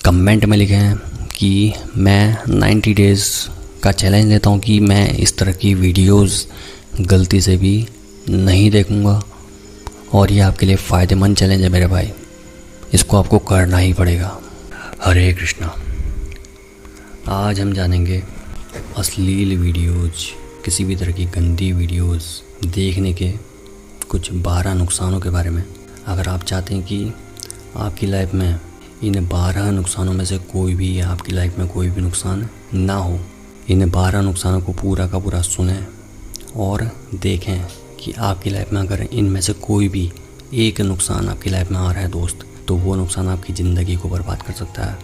Comment में लिखें कि मैं 90 डेज़ का चैलेंज लेता हूँ कि मैं इस तरह की वीडियोस गलती से भी नहीं देखूँगा। और ये आपके लिए फ़ायदेमंद चैलेंज है मेरे भाई, इसको आपको करना ही पड़ेगा। हरे कृष्णा। आज हम जानेंगे अश्लील वीडियोज़, किसी भी तरह की गंदी वीडियोज़ देखने के कुछ 12 नुकसानों के बारे में। अगर आप चाहते हैं कि आपकी लाइफ में इन 12 नुकसानों में से कोई भी आपकी लाइफ में कोई भी नुकसान ना हो, इन 12 नुकसानों को पूरा का पूरा सुनें और देखें कि आपकी लाइफ में अगर इनमें से कोई भी एक नुकसान आपकी लाइफ में आ रहा है दोस्त, तो वो नुकसान आपकी ज़िंदगी को बर्बाद कर सकता है,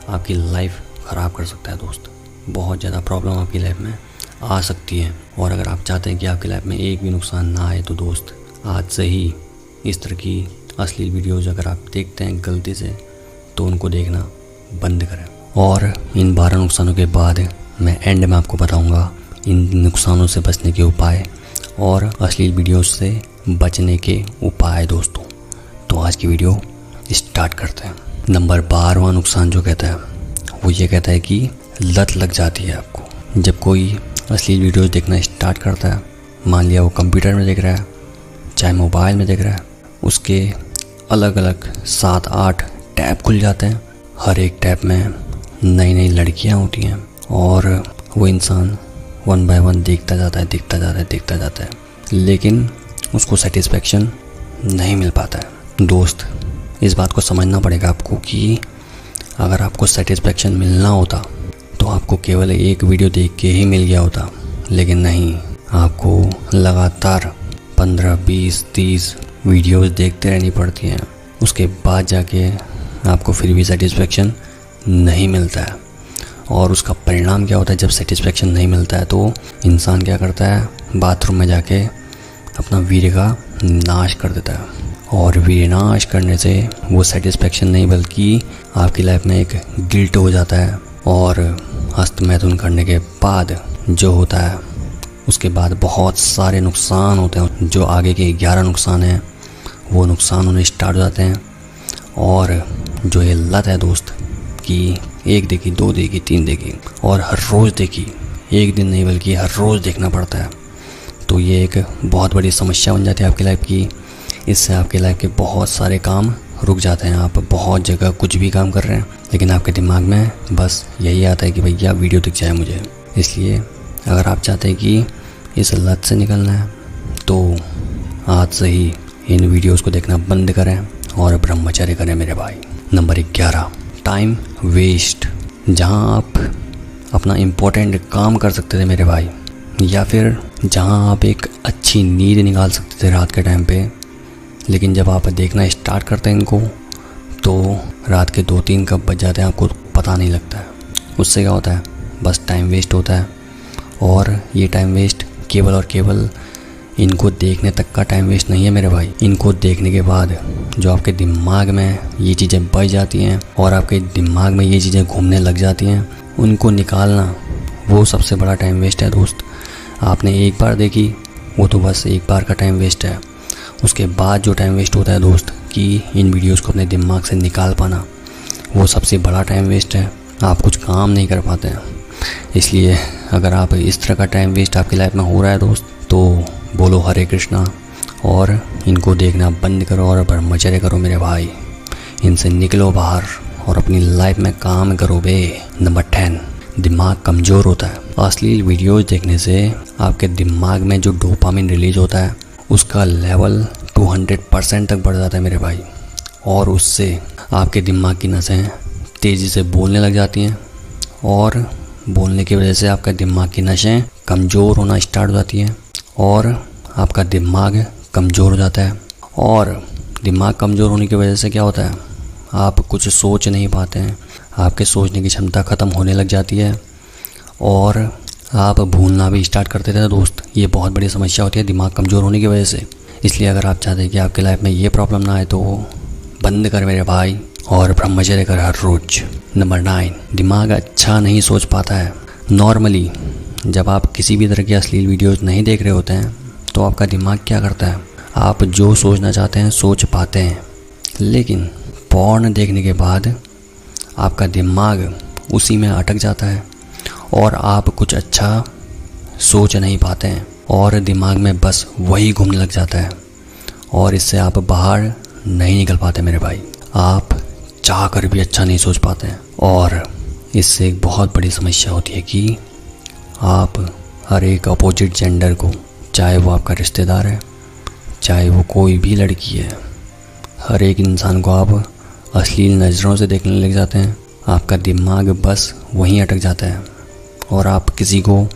आपकी लाइफ ख़राब कर सकता है दोस्त। बहुत ज़्यादा प्रॉब्लम आपकी लाइफ में आ सकती है। और अगर आप चाहते हैं कि आपकी लाइफ में एक भी नुकसान ना आए, तो दोस्त आज से ही इस तरह की अश्लील वीडियोज़ अगर आप देखते हैं गलती से, तो उनको देखना बंद करें। और इन 12 नुकसानों के बाद मैं एंड में आपको बताऊंगा इन नुकसानों से बचने के उपाय और अश्लील वीडियोज़ से बचने के उपाय दोस्तों। तो आज की वीडियो स्टार्ट करते हैं। नंबर 12वां नुकसान जो कहता है वो ये कहता है कि लत लग जाती है आपको। जब कोई अश्लील वीडियोज़ देखना स्टार्ट करता है, मान लिया वो कंप्यूटर में देख रहा है, चाहे मोबाइल में देख रहा है, उसके अलग अलग 7-8 टैब खुल जाते हैं। हर एक टैब में नई नई लड़कियां होती हैं और वो इंसान 1 बाय 1 देखता जाता है, लेकिन उसको सेटिस्फेक्शन नहीं मिल पाता है। दोस्त, इस बात को समझना पड़ेगा आपको कि अगर आपको सेटिस्फेक्शन मिलना होता तो आपको केवल एक वीडियो देख के ही मिल गया होता, लेकिन नहीं, आपको लगातार 15, 20, 30 वीडियोस देखते रहनी पड़ती हैं। उसके बाद जाके आपको फिर भी सेटिस्फेक्शन नहीं मिलता है। और उसका परिणाम क्या होता है, जब सेटिस्फेक्शन नहीं मिलता है तो इंसान क्या करता है, बाथरूम में जाके अपना वीर्य का नाश कर देता है। और वीर्य नाश करने से वो सेटिस्फेक्शन नहीं बल्कि आपकी लाइफ में एक गिल्ट हो जाता है। और हस्तमैथुन करने के बाद जो होता है, उसके बाद बहुत सारे नुकसान होते हैं। जो आगे के 11 नुकसान हैं वो नुकसान होने स्टार्ट हो जाते हैं। और जो ये लत है दोस्त कि 1 देखी, 2 देखी, 3 देखी और हर रोज़ देखी, एक दिन नहीं बल्कि हर रोज़ देखना पड़ता है, तो ये एक बहुत बड़ी समस्या बन जाती है आपकी लाइफ की। इससे आपकी लाइफ के बहुत सारे काम रुक जाते हैं। आप बहुत जगह कुछ भी काम कर रहे हैं, लेकिन आपके दिमाग में बस यही आता है कि भैया वीडियो दिख जाए मुझे। इसलिए अगर आप चाहते हैं कि इस लत से निकलना है, तो आज से ही इन वीडियोस को देखना बंद करें और ब्रह्मचर्य करें मेरे भाई। Number 11, time waste. जहां आप अपना इम्पोर्टेंट काम कर सकते थे मेरे भाई, या फिर जहां आप एक अच्छी नींद निकाल सकते थे रात के टाइम पे, लेकिन जब आप देखना स्टार्ट करते हैं इनको, तो रात के 2-3 कब बज जाते हैं आपको पता नहीं लगता है। उससे क्या होता है, बस टाइम वेस्ट होता है। और ये टाइम वेस्ट केवल और केवल इनको देखने तक का टाइम वेस्ट नहीं है मेरे भाई। इनको देखने के बाद जो आपके दिमाग में ये चीज़ें बच जाती हैं और आपके दिमाग में ये चीज़ें घूमने लग जाती हैं, उनको निकालना वो सबसे बड़ा टाइम वेस्ट है दोस्त। आपने एक बार देखी, वो तो बस एक बार का टाइम वेस्ट है। उसके बाद जो टाइम वेस्ट होता है दोस्त कि इन वीडियोस को अपने दिमाग से निकाल पाना, वो सबसे बड़ा टाइम वेस्ट है। आप कुछ काम नहीं कर पाते हैं। इसलिए अगर आप इस तरह का टाइम वेस्ट आपकी लाइफ में हो रहा है दोस्त, तो बोलो हरे कृष्णा और इनको देखना बंद करो और ब्रह्मचर्य करो मेरे भाई। इनसे निकलो बाहर और अपनी लाइफ में काम करो बे। नंबर 10, दिमाग कमज़ोर होता है। अश्लील वीडियोज़ देखने से आपके दिमाग में जो डोपामिन रिलीज होता है, उसका लेवल 200% तक बढ़ जाता है मेरे भाई। और उससे आपके दिमाग की नसें तेज़ी से बोलने लग जाती हैं और बोलने की वजह से आपका दिमाग की नसें कमज़ोर होना स्टार्ट हो जाती हैं और आपका दिमाग कमज़ोर हो जाता है। और दिमाग कमज़ोर होने की वजह से क्या होता है, आप कुछ सोच नहीं पाते हैं, आपके सोचने की क्षमता ख़त्म होने लग जाती है और आप भूलना भी स्टार्ट करते थे दोस्त। ये बहुत बड़ी समस्या होती है दिमाग कमज़ोर होने की वजह से। इसलिए अगर आप चाहते हैं कि आपकी लाइफ में ये प्रॉब्लम ना आए, तो बंद कर मेरे भाई और ब्रह्मचर्य कर हर रोज। नंबर 9, दिमाग अच्छा नहीं सोच पाता है। नॉर्मली जब आप किसी भी तरह की अश्लील वीडियोस नहीं देख रहे होते हैं तो आपका दिमाग क्या करता है, आप जो सोचना चाहते हैं सोच पाते हैं। लेकिन पॉर्न देखने के बाद आपका दिमाग उसी में अटक जाता है और आप कुछ अच्छा सोच नहीं पाते हैं और दिमाग में बस वही घूमने लग जाता है और इससे आप बाहर नहीं निकल पाते मेरे भाई। आप चाह कर भी अच्छा नहीं सोच पाते हैं और इससे एक बहुत बड़ी समस्या होती है कि आप हर एक अपोजिट जेंडर को, चाहे वो आपका रिश्तेदार है, चाहे वो कोई भी लड़की है, हर एक इंसान को आप अश्लील नज़रों से देखने लग जाते हैं। आपका दिमाग बस वहीं अटक जाता है और आप किसी को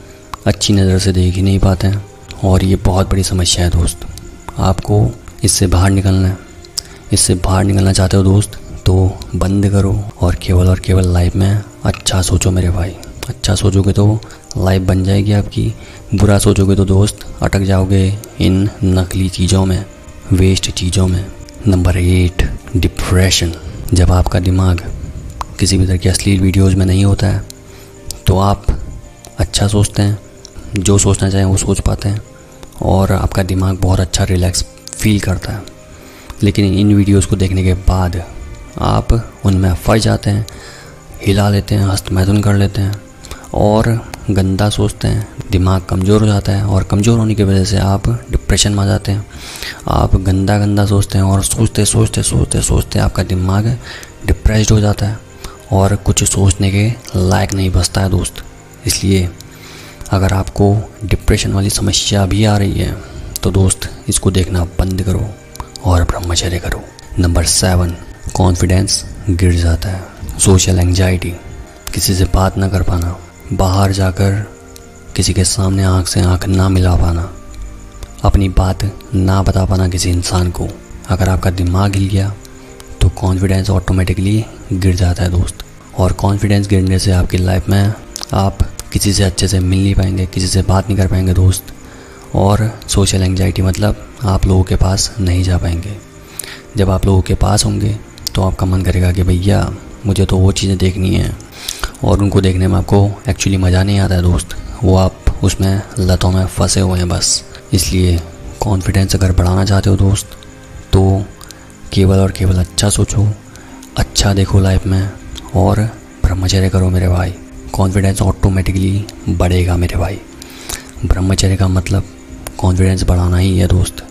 अच्छी नज़र से देख ही नहीं पाते हैं और ये बहुत बड़ी समस्या है दोस्त। आपको इससे बाहर निकलना है। इससे बाहर निकलना चाहते हो दोस्त तो बंद करो और केवल लाइफ में अच्छा सोचो मेरे भाई। अच्छा सोचोगे तो लाइफ बन जाएगी आपकी, बुरा सोचोगे तो दोस्त अटक जाओगे इन नकली चीज़ों में, वेस्ट चीज़ों में। Number 8, depression. जब आपका दिमाग किसी भी तरह की अश्लील वीडियोज़ में नहीं होता है तो आप अच्छा सोचते हैं, जो सोचना चाहें वो सोच पाते हैं और आपका दिमाग बहुत अच्छा रिलैक्स फील करता है। लेकिन इन वीडियोस को देखने के बाद आप उनमें फंस जाते हैं, हिला लेते हैं, हस्तमैथुन कर लेते हैं और गंदा सोचते हैं। दिमाग कमज़ोर हो जाता है और कमज़ोर होने की वजह से आप डिप्रेशन में आ जाते हैं। आप गंदा सोचते हैं और सोचते आपका दिमाग डिप्रेस्ड हो जाता है और कुछ सोचने के लायक नहीं बचता है दोस्त। इसलिए अगर आपको डिप्रेशन वाली समस्या भी आ रही है तो दोस्त इसको देखना बंद करो और ब्रह्मचर्य करो। नंबर 7, कॉन्फिडेंस गिर जाता है। सोशल एंजाइटी, किसी से बात ना कर पाना, बाहर जाकर किसी के सामने आँख से आँख ना मिला पाना, अपनी बात ना बता पाना किसी इंसान को। अगर आपका दिमाग हिल गया तो कॉन्फिडेंस ऑटोमेटिकली गिर जाता है दोस्त। और कॉन्फिडेंस गिरने से आपकी लाइफ में आप किसी से अच्छे से मिल नहीं पाएंगे, किसी से बात नहीं कर पाएंगे दोस्त। और सोशल एंजाइटी मतलब आप लोगों के पास नहीं जा पाएंगे। जब आप लोगों के पास होंगे तो आपका मन करेगा कि भैया मुझे तो वो चीज़ें देखनी है और उनको देखने में आपको एक्चुअली मज़ा नहीं आता है दोस्त। वो आप उसमें लतों में फंसे हुए हैं बस। इसलिए कॉन्फिडेंस अगर बढ़ाना चाहते हो दोस्त तो केवल अच्छा सोचो, अच्छा देखो लाइफ में और ब्रह्मचर्य करो मेरे भाई। कॉन्फिडेंस ऑटोमेटिकली बढ़ेगा मेरे भाई। ब्रह्मचर्य का मतलब कॉन्फिडेंस बढ़ाना ही है दोस्त।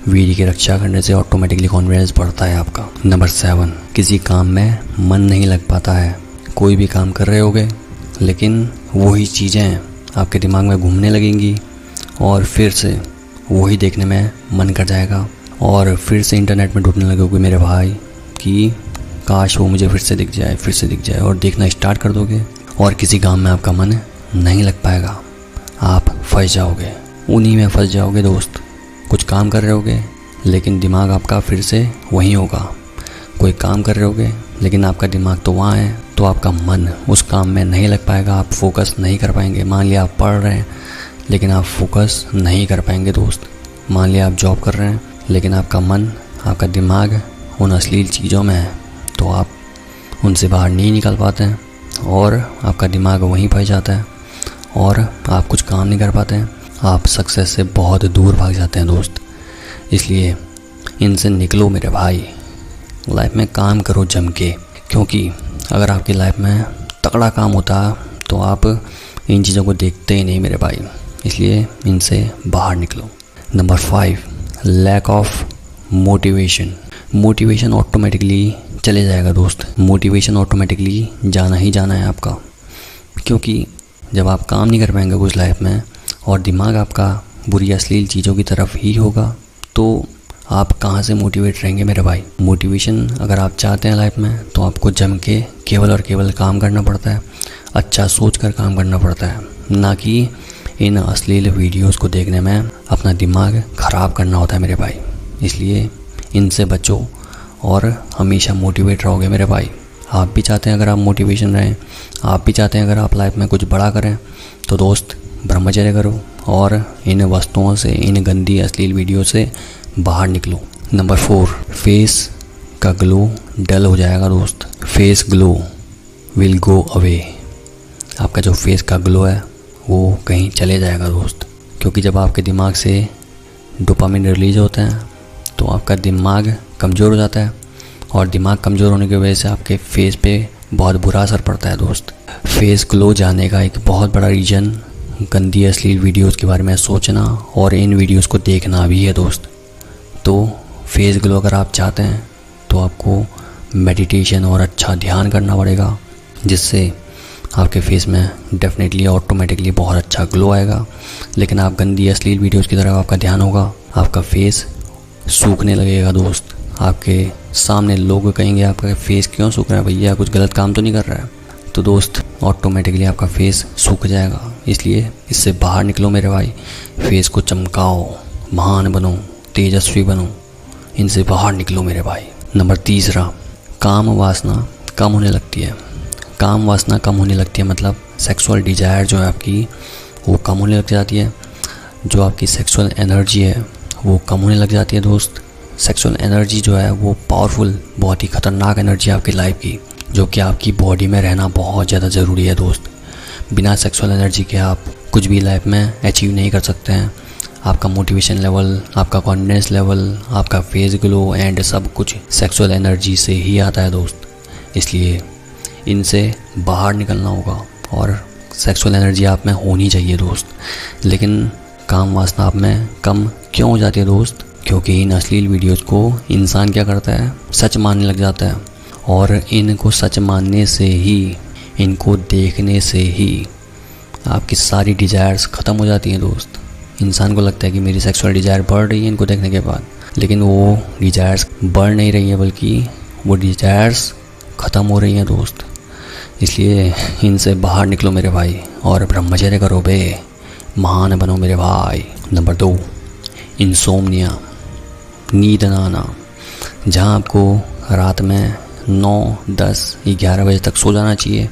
वीर की रक्षा करने से ऑटोमेटिकली कॉन्फिडेंस बढ़ता है आपका। नंबर 7, किसी काम में मन नहीं लग पाता है। कोई भी काम कर रहे होगे लेकिन वही चीज़ें आपके दिमाग में घूमने लगेंगी और फिर से वही देखने में मन कर जाएगा और फिर से इंटरनेट में ढूंढने लगोगे मेरे भाई कि काश वो मुझे फिर से दिख जाए और देखना स्टार्ट कर दोगे और किसी काम में आपका मन नहीं लग पाएगा। आप फंस जाओगे, उन्हीं में फंस जाओगे दोस्त। कुछ काम कर रहे होगे लेकिन दिमाग आपका फिर से वहीं होगा। कोई काम कर रहे होगे लेकिन आपका दिमाग तो वहाँ है, तो आपका मन उस काम में नहीं लग पाएगा, आप फोकस नहीं कर पाएंगे। मान लिया आप पढ़ रहे हैं लेकिन आप फोकस नहीं कर पाएंगे दोस्त। मान लिया आप जॉब कर रहे हैं लेकिन आपका मन, आपका दिमाग उन अश्लील चीज़ों में है, तो आप उनसे बाहर नहीं निकल पाते हैं और आपका दिमाग वहीं फंस जाता है और आप कुछ काम नहीं कर पाते हैं। आप सक्सेस से बहुत दूर भाग जाते हैं दोस्त। इसलिए इनसे निकलो मेरे भाई। लाइफ में काम करो जम के, क्योंकि अगर आपकी लाइफ में तगड़ा काम होता तो आप इन चीज़ों को देखते ही नहीं मेरे भाई। इसलिए इनसे बाहर निकलो। Number 5, lack of motivation. Motivation automatically चले जाएगा दोस्त। मोटिवेशन ऑटोमेटिकली जाना ही जाना है आपका, क्योंकि जब आप काम नहीं कर पाएंगे कुछ लाइफ में और दिमाग आपका बुरी अश्लील चीज़ों की तरफ ही होगा तो आप कहाँ से मोटिवेट रहेंगे मेरे भाई। मोटिवेशन अगर आप चाहते हैं लाइफ में तो आपको जम के केवल काम करना पड़ता है, अच्छा सोच कर काम करना पड़ता है, ना कि इन अश्लील वीडियोस को देखने में अपना दिमाग ख़राब करना होता है मेरे भाई। इसलिए इनसे बचो और हमेशा मोटिवेट रहोगे मेरे भाई। आप भी चाहते हैं अगर आप मोटिवेशन रहें, आप भी चाहते हैं अगर आप लाइफ में कुछ बड़ा करें तो दोस्त ब्रह्मचर्य करो और इन वस्तुओं से, इन गंदी अश्लील वीडियो से बाहर निकलो। नंबर 4, फेस का ग्लो डल हो जाएगा दोस्त। Face glow will go away. आपका जो फेस का ग्लो है वो कहीं चले जाएगा दोस्त, क्योंकि जब आपके दिमाग से डोपामिन रिलीज होते हैं तो आपका दिमाग कमज़ोर हो जाता है और दिमाग कमज़ोर होने की वजह से आपके फेस पे बहुत बुरा असर पड़ता है दोस्त। फेस ग्लो जाने का एक बहुत बड़ा रीज़न गंदी अश्लील वीडियोस के बारे में सोचना और इन वीडियोस को देखना भी है दोस्त। तो फेस ग्लो अगर आप चाहते हैं तो आपको मेडिटेशन और अच्छा ध्यान करना पड़ेगा, जिससे आपके फेस में डेफिनेटली ऑटोमेटिकली बहुत अच्छा ग्लो आएगा। लेकिन आप गंदी अश्लील वीडियोस की तरफ आपका ध्यान होगा, आपका फेस सूखने लगेगा दोस्त। आपके सामने लोग कहेंगे आपका फेस क्यों सूख रहा है भैया, कुछ गलत काम तो नहीं कर रहा है। तो दोस्त ऑटोमेटिकली आपका फेस सूख जाएगा। इसलिए इससे बाहर निकलो मेरे भाई, फेस को चमकाओ, महान बनो, तेजस्वी बनो, इनसे बाहर निकलो मेरे भाई। नंबर 3, काम वासना कम होने लगती है। काम वासना कम होने लगती है मतलब सेक्सुअल डिज़ायर जो है आपकी वो कम होने लग जाती है। जो आपकी सेक्सुअल एनर्जी है वो कम होने लग जाती है दोस्त। सेक्सुअल एनर्जी जो है वो पावरफुल, बहुत ही ख़तरनाक एनर्जी आपकी लाइफ की, जो कि आपकी बॉडी में रहना बहुत ज़्यादा ज़रूरी है दोस्त। बिना सेक्सुअल एनर्जी के आप कुछ भी लाइफ में अचीव नहीं कर सकते हैं। आपका मोटिवेशन लेवल, आपका कॉन्फिडेंस लेवल, आपका फेस ग्लो एंड सब कुछ सेक्सुअल एनर्जी से ही आता है दोस्त। इसलिए इनसे बाहर निकलना होगा और सेक्सुअल एनर्जी आप में होनी चाहिए दोस्त। लेकिन काम वासना आप में कम क्यों हो जाती है दोस्त? क्योंकि इन अश्लील वीडियोज़ को इंसान क्या करता है, सच मानने लग जाता है। और इनको सच मानने से ही, इनको देखने से ही आपकी सारी डिज़ायर्स ख़त्म हो जाती हैं दोस्त। इंसान को लगता है कि मेरी सेक्सुअल डिज़ायर बढ़ रही है इनको देखने के बाद, लेकिन वो डिज़ायर्स बढ़ नहीं रही है, बल्कि वो डिज़ायर्स ख़त्म हो रही हैं दोस्त। इसलिए इनसे बाहर निकलो मेरे भाई और ब्रह्मचर्य करो बे, महान बनो मेरे भाई। नंबर 2, इंसोम्निया, नींद ना आना। जहाँ आपको रात में 9, 10, 11 बजे तक सो जाना चाहिए,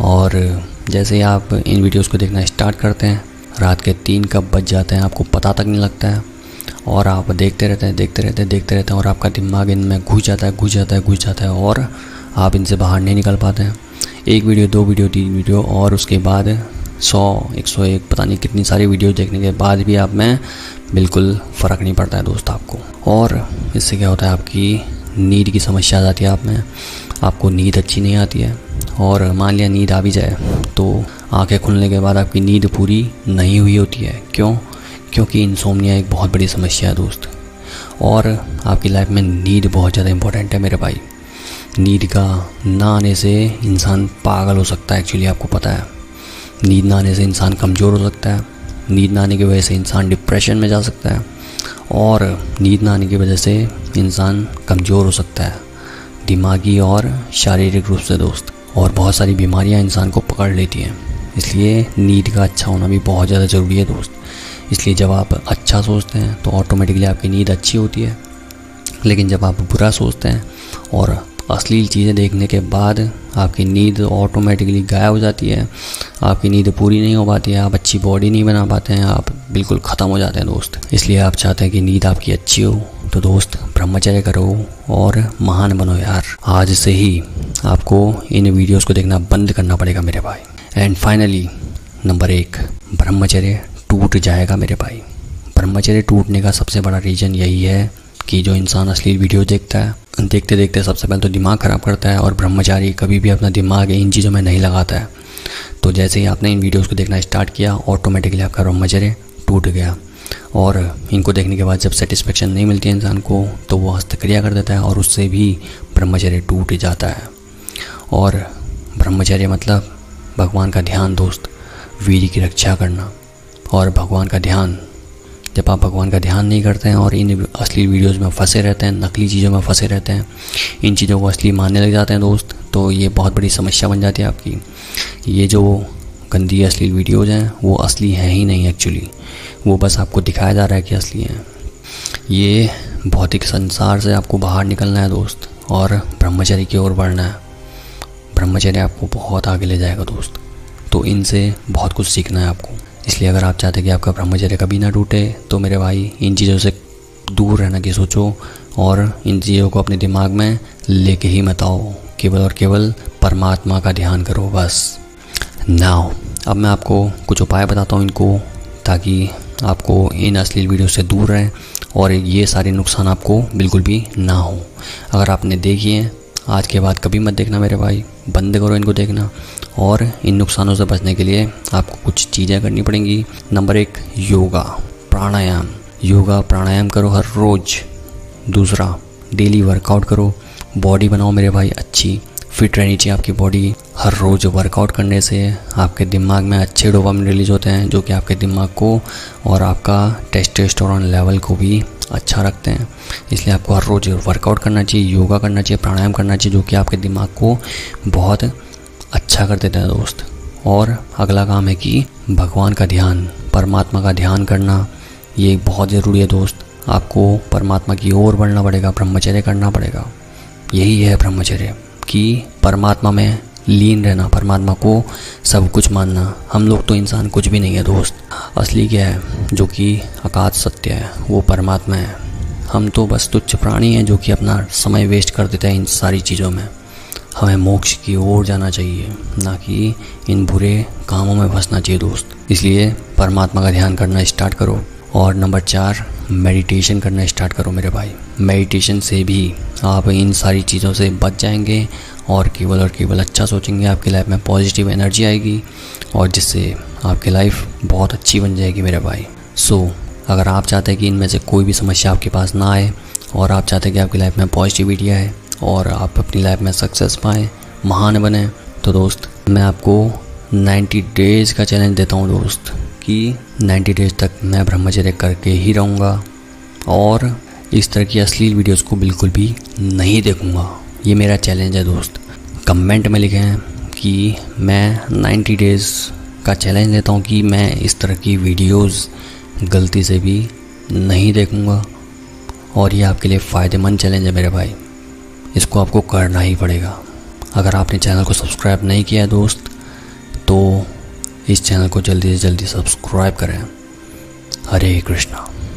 और जैसे ही आप इन वीडियोस को देखना स्टार्ट करते हैं, रात के 3 कब बज जाते हैं आपको पता तक नहीं लगता है। और आप देखते रहते हैं और आपका दिमाग इनमें घुस जाता है और आप इनसे बाहर नहीं निकल पाते हैं। 1 वीडियो, 2 वीडियो, 3 वीडियो और उसके बाद 100, 101 पता नहीं कितनी सारी वीडियो देखने के बाद भी आप में बिल्कुल फ़र्क नहीं पड़ता है दोस्त आपको। और इससे क्या होता है, आपकी नींद की समस्या आ जाती है आप में, आपको नींद अच्छी नहीं आती है। और मान लिया नींद आ भी जाए तो आंखें खुलने के बाद आपकी नींद पूरी नहीं हुई होती है। क्यों? क्योंकि इंसोम्निया एक बहुत बड़ी समस्या है दोस्त। और आपकी लाइफ में नींद बहुत ज़्यादा इम्पोर्टेंट है मेरे भाई। नींद का ना आने से इंसान पागल हो सकता है, एक्चुअली आपको पता है। नींद ना आने से इंसान कमज़ोर हो सकता है, नींद ना आने की वजह से इंसान डिप्रेशन में जा सकता है, और नींद ना आने की वजह से इंसान कमज़ोर हो सकता है दिमागी और शारीरिक रूप से दोस्त। और बहुत सारी बीमारियां इंसान को पकड़ लेती हैं। इसलिए नींद का अच्छा होना भी बहुत ज़्यादा ज़रूरी है दोस्त। इसलिए जब आप अच्छा सोचते हैं तो ऑटोमेटिकली आपकी नींद अच्छी होती है, लेकिन जब आप बुरा सोचते हैं और अश्लील चीज़ें देखने के बाद आपकी नींद ऑटोमेटिकली गायब हो जाती है, आपकी नींद पूरी नहीं हो पाती है, आप अच्छी बॉडी नहीं बना पाते हैं, आप बिल्कुल ख़त्म हो जाते हैं दोस्त। इसलिए आप चाहते हैं कि नींद आपकी अच्छी हो तो दोस्त ब्रह्मचर्य करो और महान बनो यार। आज से ही आपको इन वीडियोस को देखना बंद करना पड़ेगा मेरे भाई। एंड फाइनली नंबर 1, ब्रह्मचर्य टूट जाएगा मेरे भाई। ब्रह्मचर्य टूटने का सबसे बड़ा रीज़न यही है कि जो इंसान अश्लील वीडियो देखता है, देखते देखते सबसे पहले तो दिमाग ख़राब करता है, और ब्रह्मचारी कभी भी अपना दिमाग इन चीज़ों में नहीं लगाता है। तो जैसे ही आपने इन वीडियोस को देखना स्टार्ट किया, ऑटोमेटिकली आपका ब्रह्मचर्य टूट गया। और इनको देखने के बाद जब सेटिस्फेक्शन नहीं मिलती है इंसान को, तो वो हस्तक्रिया कर देता है और उससे भी ब्रह्मचर्य टूट जाता है। और ब्रह्मचर्य मतलब भगवान का ध्यान दोस्त, वीर की रक्षा करना। और भगवान का ध्यान, जब आप भगवान का ध्यान नहीं करते हैं और इन असली वीडियोस में फंसे रहते हैं, नकली चीज़ों में फंसे रहते हैं, इन चीज़ों को असली मानने लग जाते हैं दोस्त, तो ये बहुत बड़ी समस्या बन जाती है आपकी। ये जो गंदी असली वीडियोस हैं वो असली हैं ही नहीं एक्चुअली, वो बस आपको दिखाया जा रहा है कि असली हैं। ये भौतिक संसार से आपको बाहर निकलना है दोस्त और ब्रह्मचर्य की ओर बढ़ना है। ब्रह्मचर्य आपको बहुत आगे ले जाएगा दोस्त, तो इनसे बहुत कुछ सीखना है आपको। इसलिए अगर आप चाहते हैं कि आपका ब्रह्मचर्य कभी ना टूटे, तो मेरे भाई इन चीज़ों से दूर रहना की सोचो और इन चीज़ों को अपने दिमाग में लेके ही मत आओ। केवल और केवल परमात्मा का ध्यान करो बस। नाउ अब मैं आपको कुछ उपाय बताता हूँ इनको, ताकि आपको इन अश्लील वीडियो से दूर रहें और ये सारे नुकसान आपको बिल्कुल भी ना हो। अगर आपने देखी हैं, आज के बाद कभी मत देखना मेरे भाई, बंद करो इनको देखना। और इन नुकसानों से बचने के लिए आपको कुछ चीज़ें करनी पड़ेंगी। नंबर 1, योगा प्राणायाम। योगा प्राणायाम करो हर रोज़। दूसरा, डेली वर्कआउट करो, बॉडी बनाओ मेरे भाई, अच्छी फिट रहनी चाहिए आपकी बॉडी। हर रोज़ वर्कआउट करने से आपके दिमाग में अच्छे डोपामिन रिलीज होते हैं, जो कि आपके दिमाग को और आपका टेस्टोस्टेरोन लेवल को भी अच्छा रखते हैं। इसलिए आपको हर रोज़ वर्कआउट करना चाहिए, योगा करना चाहिए, प्राणायाम करना चाहिए, जो कि आपके दिमाग को बहुत अच्छा कर देता है दोस्त। और अगला काम है कि भगवान का ध्यान, परमात्मा का ध्यान करना, ये बहुत ज़रूरी है दोस्त। आपको परमात्मा की ओर बढ़ना पड़ेगा, ब्रह्मचर्य करना पड़ेगा। यही है ब्रह्मचर्य, कि परमात्मा में लीन रहना, परमात्मा को सब कुछ मानना। हम लोग तो इंसान कुछ भी नहीं है दोस्त। असली क्या है, जो कि अकाद सत्य है, वो परमात्मा है। हम तो बस तुच्छ प्राणी हैं जो कि अपना समय वेस्ट कर देते हैं इन सारी चीज़ों में। हमें मोक्ष की ओर जाना चाहिए, ना कि इन बुरे कामों में फंसना चाहिए दोस्त। इसलिए परमात्मा का ध्यान करना स्टार्ट करो। और नंबर 4, मेडिटेशन करना स्टार्ट करो मेरे भाई। मेडिटेशन से भी आप इन सारी चीज़ों से बच जाएंगे और केवल अच्छा सोचेंगे। आपकी लाइफ में पॉजिटिव एनर्जी आएगी और जिससे आपकी लाइफ बहुत अच्छी बन जाएगी मेरे भाई। अगर आप चाहते हैं कि इनमें से कोई भी समस्या आपके पास ना आए और आप चाहते हैं कि आपकी लाइफ में पॉजिटिविटी आए और आप अपनी लाइफ में सक्सेस पाएँ, महान बने, तो दोस्त मैं आपको 90 डेज़ का चैलेंज देता हूँ दोस्त, कि 90 डेज़ तक मैं ब्रह्मचर्य करके ही रहूँगा और इस तरह की अश्लील वीडियोस को बिल्कुल भी नहीं देखूँगा। ये मेरा चैलेंज है दोस्त। कमेंट में लिखें कि मैं 90 डेज़ का चैलेंज लेता हूँ कि मैं इस तरह की वीडियोस गलती से भी नहीं देखूँगा। और ये आपके लिए फ़ायदेमंद चैलेंज है मेरे भाई, इसको आपको करना ही पड़ेगा। अगर आपने चैनल को सब्सक्राइब नहीं किया है दोस्त, तो इस चैनल को जल्दी से जल्दी सब्सक्राइब करें। हरे कृष्णा।